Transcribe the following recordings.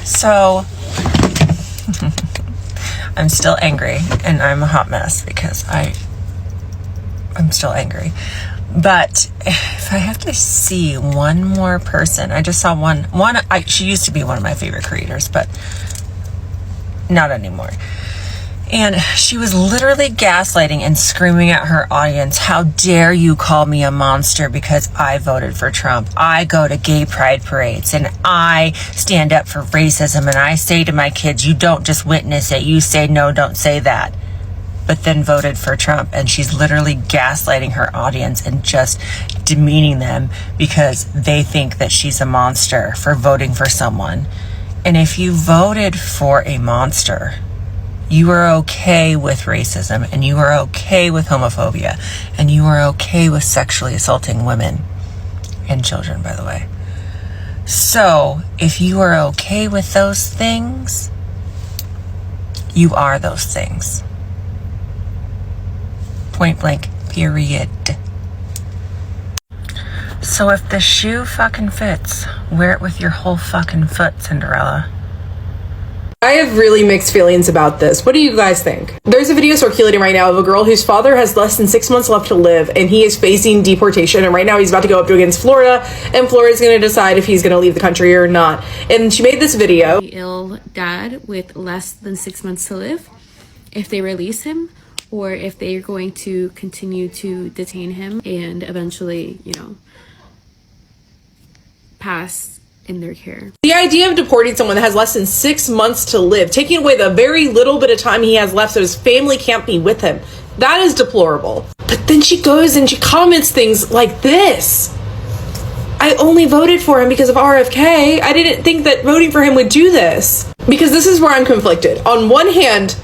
So I'm still angry, and I'm a hot mess because I'm still angry. But if I have to see one more person, I just saw one. She used to be one of my favorite creators, but not anymore. And she was literally gaslighting and screaming at her audience, how dare you call me a monster because I voted for Trump. I go to gay pride parades and I stand up for racism, and I say to my kids, you don't just witness it, you say no, don't say that. But then voted for Trump, and she's literally gaslighting her audience and just demeaning them because they think that she's a monster for voting for someone. And if you voted for a monster, you are okay with racism, and you are okay with homophobia, and you are okay with sexually assaulting women and children, by the way. So if you are okay with those things, you are those things. Point blank, period. So if the shoe fucking fits, wear it with your whole fucking foot, Cinderella. I have really mixed feelings about this. What do you guys think? There's a video circulating right now of a girl whose father has less than 6 months left to live, and he is facing deportation, and right now he's about to go up against Florida, and Florida's going to decide if he's going to leave the country or not. And she made this video. Ill dad with less than 6 months to live, if they release him, or if they're going to continue to detain him and eventually, pass in their care. The idea of deporting someone that has less than 6 months to live, taking away the very little bit of time he has left so his family can't be with him, that is deplorable. But then she goes and she comments things like this. I only voted for him because of RFK. I didn't think that voting for him would do this. Because this is where I'm conflicted. On one hand,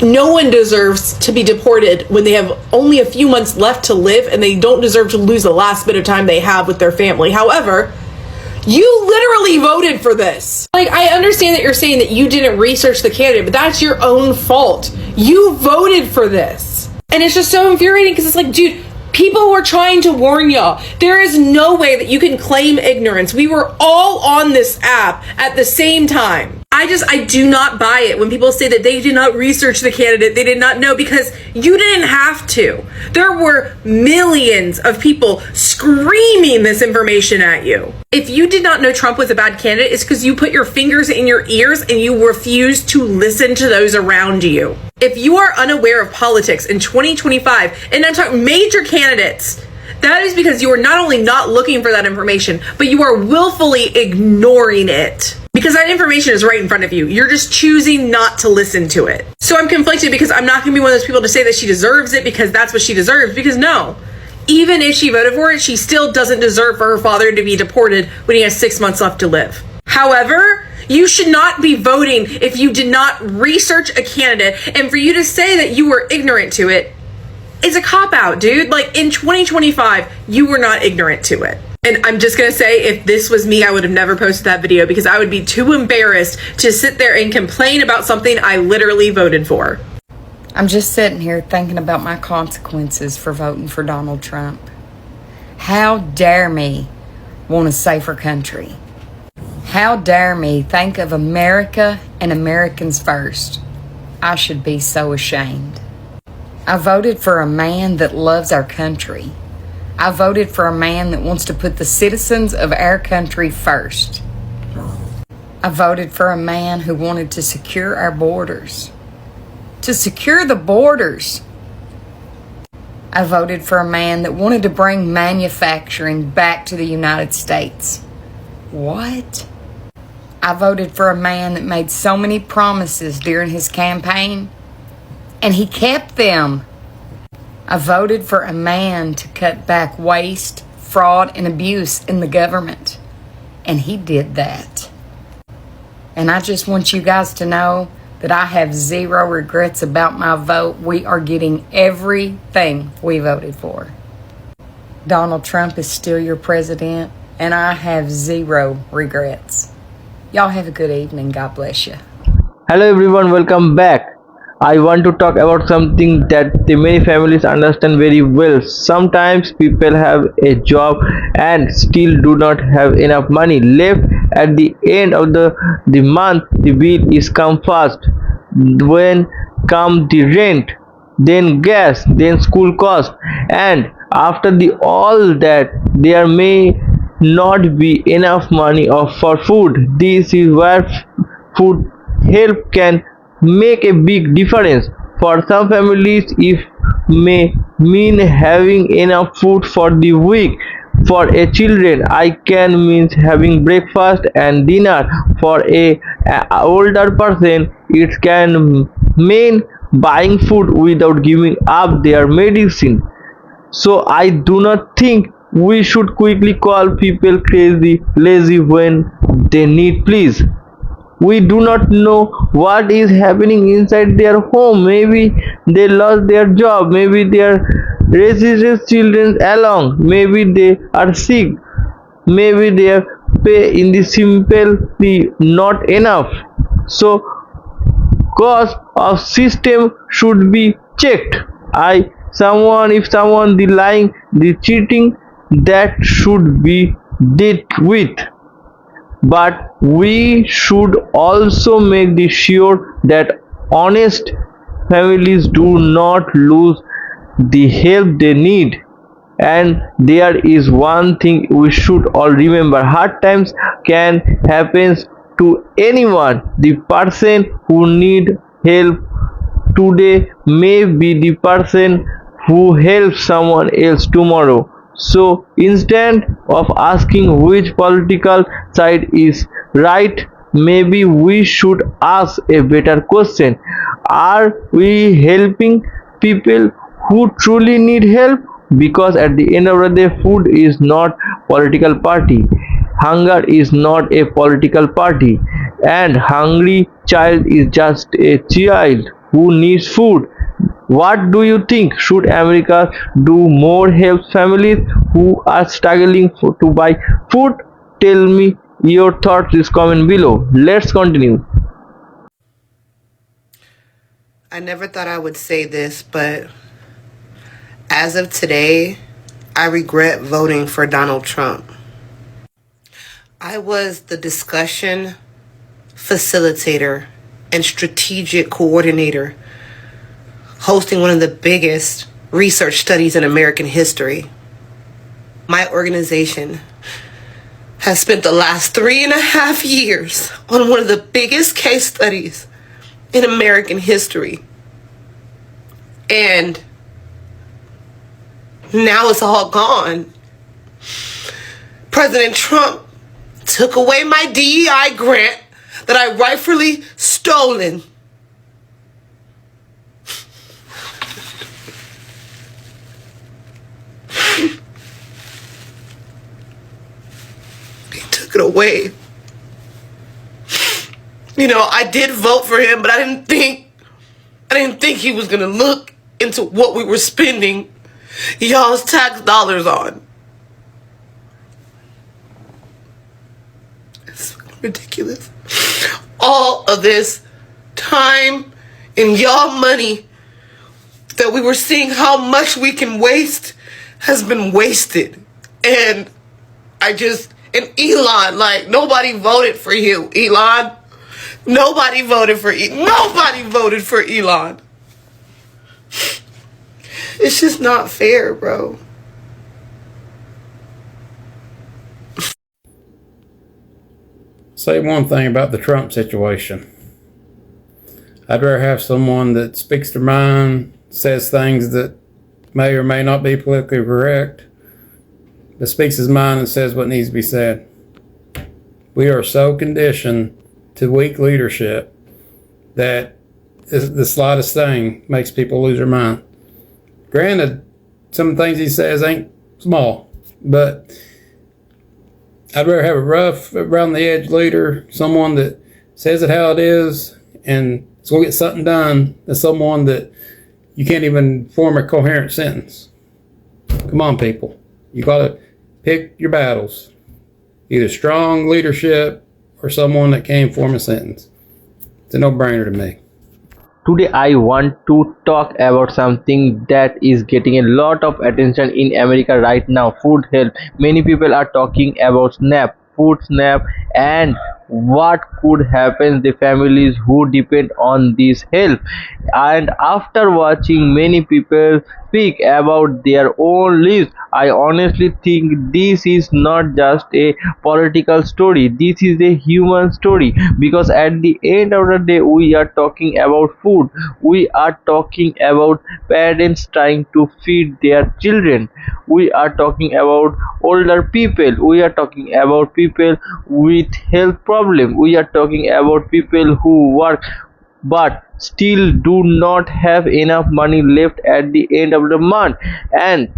no one deserves to be deported when they have only a few months left to live, and they don't deserve to lose the last bit of time they have with their family. However, you literally voted for this. Like, I understand that you're saying that you didn't research the candidate, but that's your own fault. You voted for this. And it's just so infuriating because it's like, dude, people were trying to warn y'all. There is no way that you can claim ignorance. We were all on this app at the same time. I do not buy it when people say that they did not research the candidate, they did not know, because you didn't have to. There were millions of people screaming this information at you. If you did not know Trump was a bad candidate, it's because you put your fingers in your ears and you refuse to listen to those around you. If you are unaware of politics in 2025, and I'm talking major candidates, that is because you are not only not looking for that information, but you are willfully ignoring it. Because that information is right in front of you. You're just choosing not to listen to it. So I'm conflicted because I'm not going to be one of those people to say that she deserves it because that's what she deserves. Because no, even if she voted for it, she still doesn't deserve for her father to be deported when he has 6 months left to live. However, you should not be voting if you did not research a candidate. And for you to say that you were ignorant to it is a cop-out, dude. Like, in 2025, you were not ignorant to it. And I'm just gonna say, if this was me, I would have never posted that video because I would be too embarrassed to sit there and complain about something I literally voted for. I'm just sitting here thinking about my consequences for voting for Donald Trump. How dare me want a safer country? How dare me think of America and Americans first? I should be so ashamed. I voted for a man that loves our country. I voted for a man that wants to put the citizens of our country first. I voted for a man who wanted to secure our borders. To secure the borders. I voted for a man that wanted to bring manufacturing back to the United States. What? I voted for a man that made so many promises during his campaign, and he kept them. I voted for a man to cut back waste, fraud, and abuse in the government. And he did that. And I just want you guys to know that I have zero regrets about my vote. We are getting everything we voted for. Donald Trump is still your president, and I have zero regrets. Y'all have a good evening. God bless you. Hello everyone, welcome back. I want to talk about something that the many families understand very well. Sometimes people have a job and still do not have enough money left at the end of the month the bill is come fast. When come the rent, then gas, then school cost, and after the all that there may not be enough money for food. This is where food help can make a big difference. For some families, it may mean having enough food for the week. For a children, I can means having breakfast and dinner. For a older person, it can mean buying food without giving up their medicine. So I do not think we should quickly call people crazy, lazy when they need please. We do not know what is happening inside their home. Maybe they lost their job, maybe they are raising children along, maybe they are sick, maybe their pay in the simply not enough. So cost of system should be checked. I someone if someone the lying, the cheating, that should be dealt with. But we should also make the sure that honest families do not lose the help they need. And there is one thing we should all remember: hard times can happen to anyone. The person who need help today may be the person who helps someone else tomorrow. So instead of asking which political side is right, maybe we should ask a better question: are we helping people who truly need help? Because at the end of the day, food is not political party, hunger is not a political party, and hungry child is just a child who needs food. What do you think? Should America do more help families who are struggling to buy food? Tell me your thoughts in comment below. Let's continue. I never thought I would say this, but as of today, I regret voting for Donald Trump. I was the discussion facilitator and strategic coordinator hosting one of the biggest research studies in American history. My organization has spent the last 3.5 years on one of the biggest case studies in American history. And now it's all gone. President Trump took away my DEI grant that I rightfully stolen. He took it away. You know, I did vote for him, but I didn't think he was gonna look into what we were spending y'all's tax dollars on. It's ridiculous. All of this time and y'all money that we were seeing how much we can waste has been wasted. And Elon, like, nobody voted for you, Elon. Nobody voted for Elon. It's just not fair, bro. Say one thing about the Trump situation. I'd rather have someone that speaks their mind, says things that may or may not be politically correct, that speaks his mind and says what needs to be said. We are so conditioned to weak leadership that the slightest thing makes people lose their mind. Granted, some of the things he says ain't small, but I'd rather have a rough, around the edge leader, someone that says it how it is and is going to get something done, than someone that you can't even form a coherent sentence. Come on, people. You got to pick your battles. Either strong leadership or someone that can't form a sentence. It's a no-brainer to me. Today I want to talk about something that is getting a lot of attention in America right now: food help. Many people are talking about SNAP, food snap, and what could happen the families who depend on this help. And after watching many people speak about their own lives, I honestly think this is not just a political story, this is a human story, because at the end of the day we are talking about food, we are talking about parents trying to feed their children, we are talking about older people, we are talking about people with health problem, we are talking about people who work but still do not have enough money left at the end of the month. And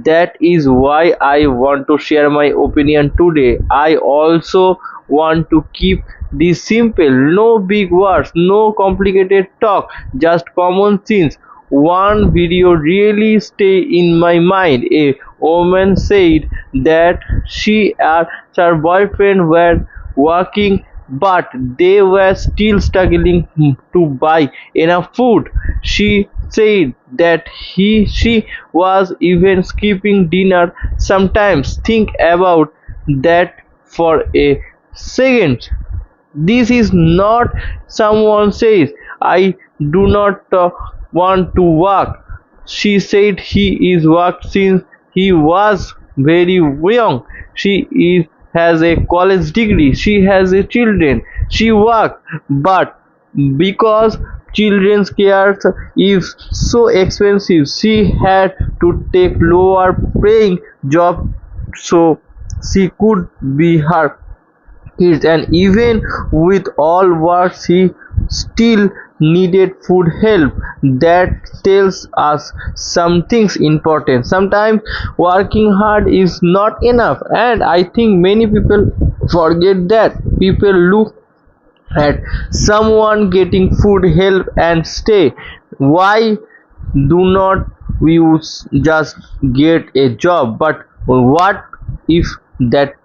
that is why I want to share my opinion today. I also want to keep this simple, no big words, no complicated talk, just common sense. One video really stay in my mind. A woman said that she and her boyfriend were working but they were still struggling to buy enough food. She said that she was even skipping dinner sometimes. Think about that for a second. This is not someone says, I do not want to work. She said he is worked since he was very young. She has a college degree. She has a children. She works, but because children's care is so expensive, she had to take lower paying job so she could be her kids. And even with all work she still needed food help. That tells us some things important. Sometimes working hard is not enough, and I think many people forget that. People look at someone getting food help and stay. Why do not we just get a job? But what if that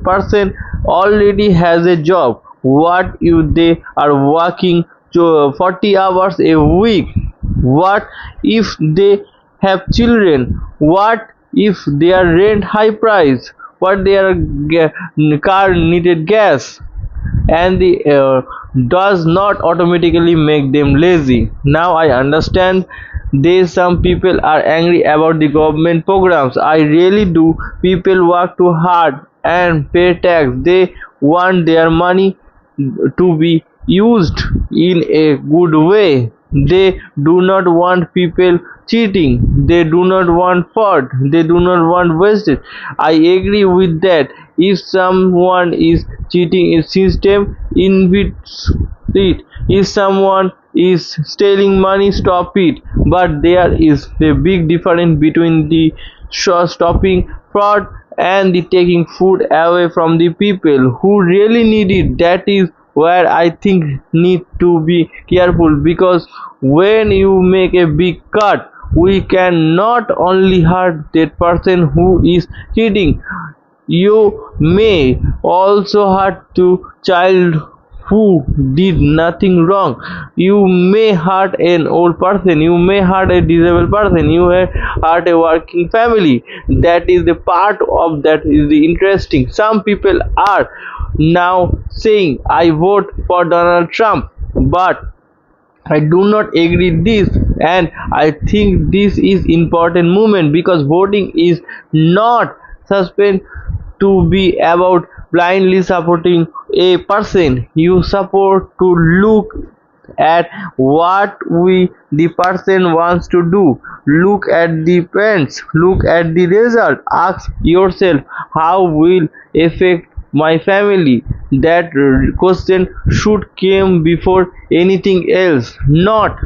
person already has a job? What if they are working 40 hours a week? What if they have children? What if their rent high price? What their car needed gas? And the does not automatically make them lazy. Now I understand they some people are angry about the government programs. I really do. People work too hard and pay tax. They want their money to be used in a good way. They do not want people cheating. They do not want fraud. They do not want wastage. I agree with that. If someone is cheating in system, invite it. If someone is stealing money, stop it. But there is a big difference between the stopping fraud and the taking food away from the people who really need it. That is where I think need to be careful, because when you make a big cut, we can not only hurt that person who is cheating, you may also hurt the child who did nothing wrong. You may hurt an old person, you may hurt a disabled person, you may hurt a working family. That is the part of that is the interesting. Some people are now saying I vote for Donald Trump, but I do not agree this, and I think this is important movement, because voting is not suspend to be about blindly supporting a person. You support to look at what the person wants to do. Look at the points, look at the result, ask yourself how will affect my family. That question should come before anything else. Not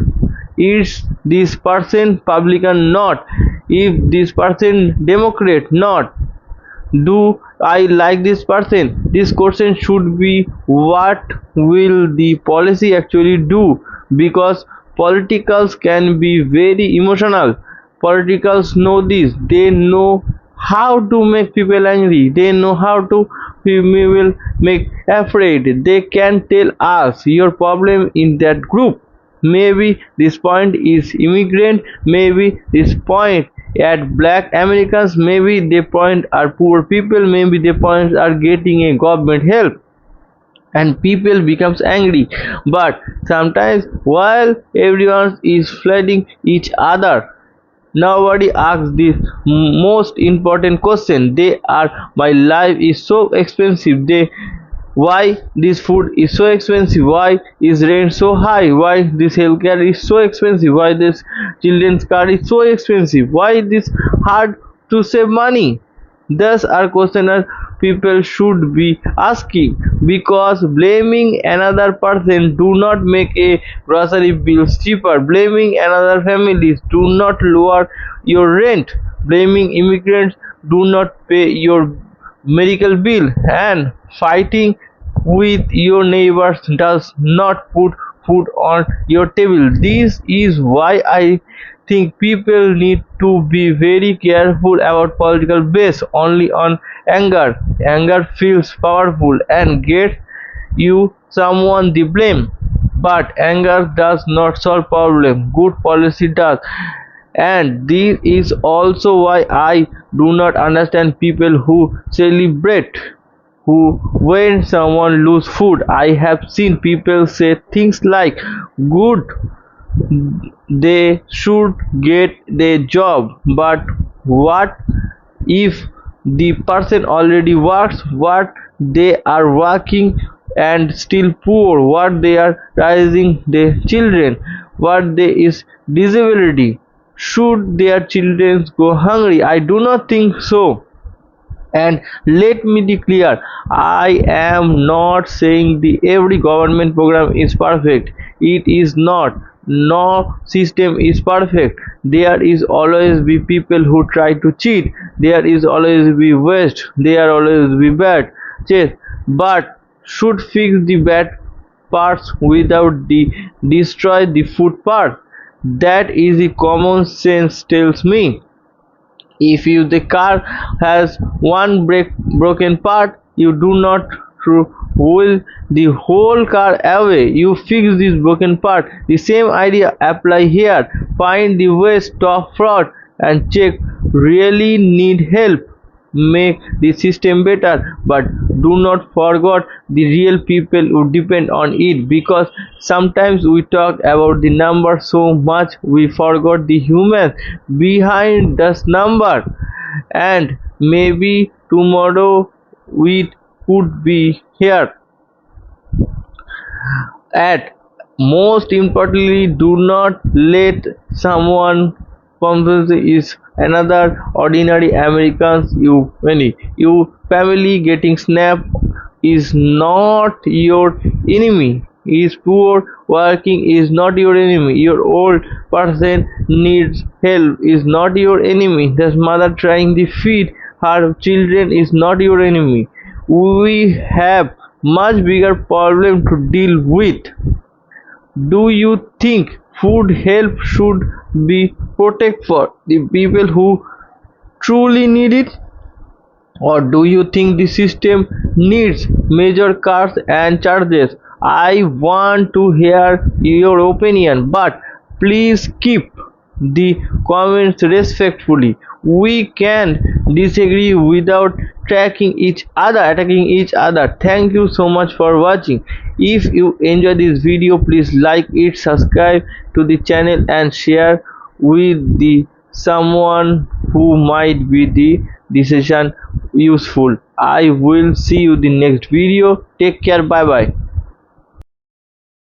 is this person Republican, not if this person Democrat, not do I like this person. This question should be what will the policy actually do, because politicals can be very emotional. Politicals know this. They know how to make people angry. They know how to will make afraid. They can tell us your problem in that group. Maybe this point is immigrant, maybe this point at black Americans. Maybe they point are poor people, maybe they point are getting a government help, and people becomes angry. But sometimes while everyone is flooding each other, nobody asks the most important question. They are, my life is so expensive. Why this food is so expensive? Why is rent so high? Why this healthcare is so expensive? Why this children's car is so expensive? Why this hard to save money? Thus are questions people should be asking, because blaming another person do not make a grocery bill cheaper. Blaming another families do not lower your rent. Blaming immigrants do not pay your medical bill, and fighting with your neighbors does not put food on your table. This is why I think people need to be very careful about political based only on anger. Anger feels powerful and gets you someone the blame, but anger does not solve problem. Good policy does. And this is also why I do not understand people who celebrate who when someone lose food. I have seen people say things like, good, they should get their job, but what if the person already works? What they are working and still poor? What they are raising their children? What they is disability? Should their children go hungry? I do not think so. And let me be clear, I am not saying the every government program is perfect. It is not. No system is perfect. There is always be people who try to cheat. There is always be waste. There always be bad. Yes, but should fix the bad parts without the destroy the food part. That is the common sense tells me. If the car has one broken part, you do not roll the whole car away. You fix this broken part. The same idea apply here. Find the way, stop fraud, and check really need help. Make the system better, but do not forget the real people who depend on it, because sometimes we talk about the number so much we forgot the humans behind this number. And maybe tomorrow we could be here. At most importantly, do not let someone convince is another ordinary Americans. You family getting snapped is not your enemy. Is poor working is not your enemy. Your old person needs help is not your enemy. The mother trying to feed her children is not your enemy. We have much bigger problem to deal with. Do you think food help should be protected for the people who truly need it? Or do you think the system needs major cuts and charges? I want to hear your opinion, but please keep the comments respectfully. We can disagree without attacking each other. Thank you so much for watching. If you enjoy this video, please like it, subscribe to the channel, and share with the someone who might be the decision useful. I will see you the next video. Take care. Bye bye.